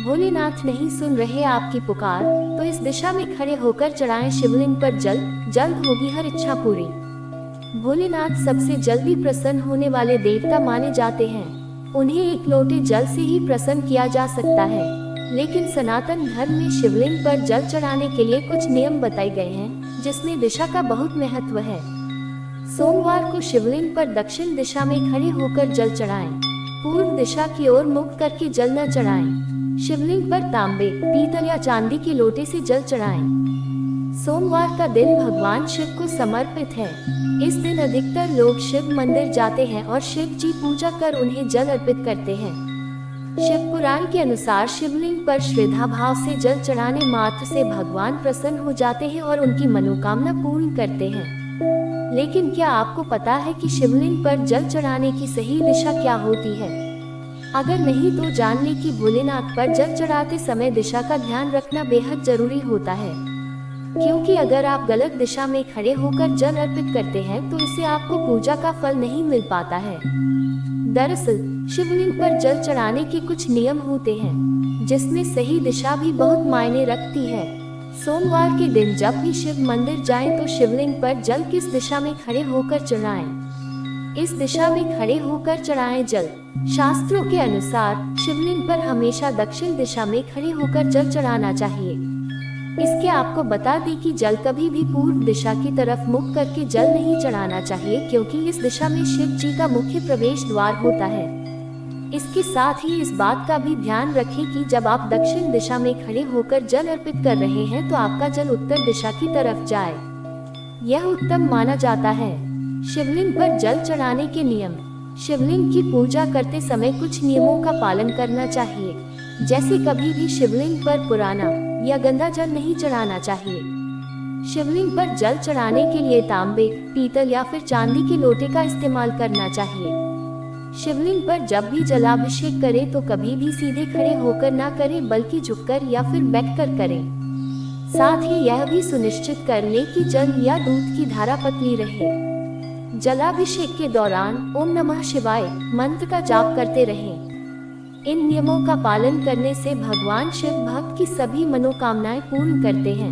भोलेनाथ नहीं सुन रहे आपकी पुकार, तो इस दिशा में खड़े होकर चढ़ाएं शिवलिंग पर जल, जल्द होगी हर इच्छा पूरी। भोलेनाथ सबसे जल्दी प्रसन्न होने वाले देवता माने जाते हैं। उन्हें एक लोटे जल से ही प्रसन्न किया जा सकता है, लेकिन सनातन धर्म में शिवलिंग पर जल चढ़ाने के लिए कुछ नियम बताए गए हैं, जिसमें दिशा का बहुत महत्व है। सोमवार को शिवलिंग पर दक्षिण दिशा में खड़े होकर जल चढ़ाएं। पूर्व दिशा की ओर मुख करके जल न चढ़ाएं। शिवलिंग पर तांबे, पीतल या चांदी के लोटे से जल चढ़ाएं। सोमवार का दिन भगवान शिव को समर्पित है। इस दिन अधिकतर लोग शिव मंदिर जाते हैं और शिव जी पूजा कर उन्हें जल अर्पित करते हैं। शिव पुराण के अनुसार शिवलिंग पर श्रद्धा भाव से जल चढ़ाने मात्र से भगवान प्रसन्न हो जाते हैं और उनकी मनोकामना पूर्ण करते हैं। लेकिन क्या आपको पता है कि शिवलिंग पर जल चढ़ाने की सही दिशा क्या होती है? अगर नहीं तो जान लें कि भोलेनाथ पर जल चढ़ाते समय दिशा का ध्यान रखना बेहद जरूरी होता है, क्योंकि अगर आप गलत दिशा में खड़े होकर जल अर्पित करते हैं तो इससे आपको पूजा का फल नहीं मिल पाता है। दरअसल शिवलिंग पर जल चढ़ाने के कुछ नियम होते हैं, जिसमें सही दिशा भी बहुत मायने रखती है। सोमवार के दिन जब भी शिव मंदिर जाएं तो शिवलिंग पर जल किस दिशा में खड़े होकर चढ़ाएं? इस दिशा में खड़े होकर चढ़ाएं जल। शास्त्रों के अनुसार शिवलिंग पर हमेशा दक्षिण दिशा में खड़े होकर जल चढ़ाना चाहिए। इसके आपको बता दें कि जल कभी भी पूर्व दिशा की तरफ मुख करके जल नहीं चढ़ाना चाहिए, क्योंकि इस दिशा में शिव जी का मुख्य प्रवेश द्वार होता है। इसके साथ ही इस बात का भी ध्यान रखें कि जब आप दक्षिण दिशा में खड़े होकर जल अर्पित कर रहे हैं तो आपका जल उत्तर दिशा की तरफ जाए। यह उत्तम माना जाता है। शिवलिंग पर जल चढ़ाने के नियम। शिवलिंग की पूजा करते समय कुछ नियमों का पालन करना चाहिए, जैसे कभी भी शिवलिंग पर पुराना या गंदा जल नहीं चढ़ाना चाहिए। शिवलिंग पर जल चढ़ाने के लिए तांबे, पीतल या फिर चांदी के लोटे का इस्तेमाल करना चाहिए। शिवलिंग पर जब भी जलाभिषेक करें तो कभी भी सीधे खड़े होकर ना करें, बल्कि झुककर या फिर बैठकर करें। साथ ही यह भी सुनिश्चित कर लें कि जल या दूध की धारा पतली रहे। जलाभिषेक के दौरान ओम नमः शिवाय मंत्र का जाप करते रहें। इन नियमों का पालन करने से भगवान शिव भक्त की सभी मनोकामनाएं पूर्ण करते हैं।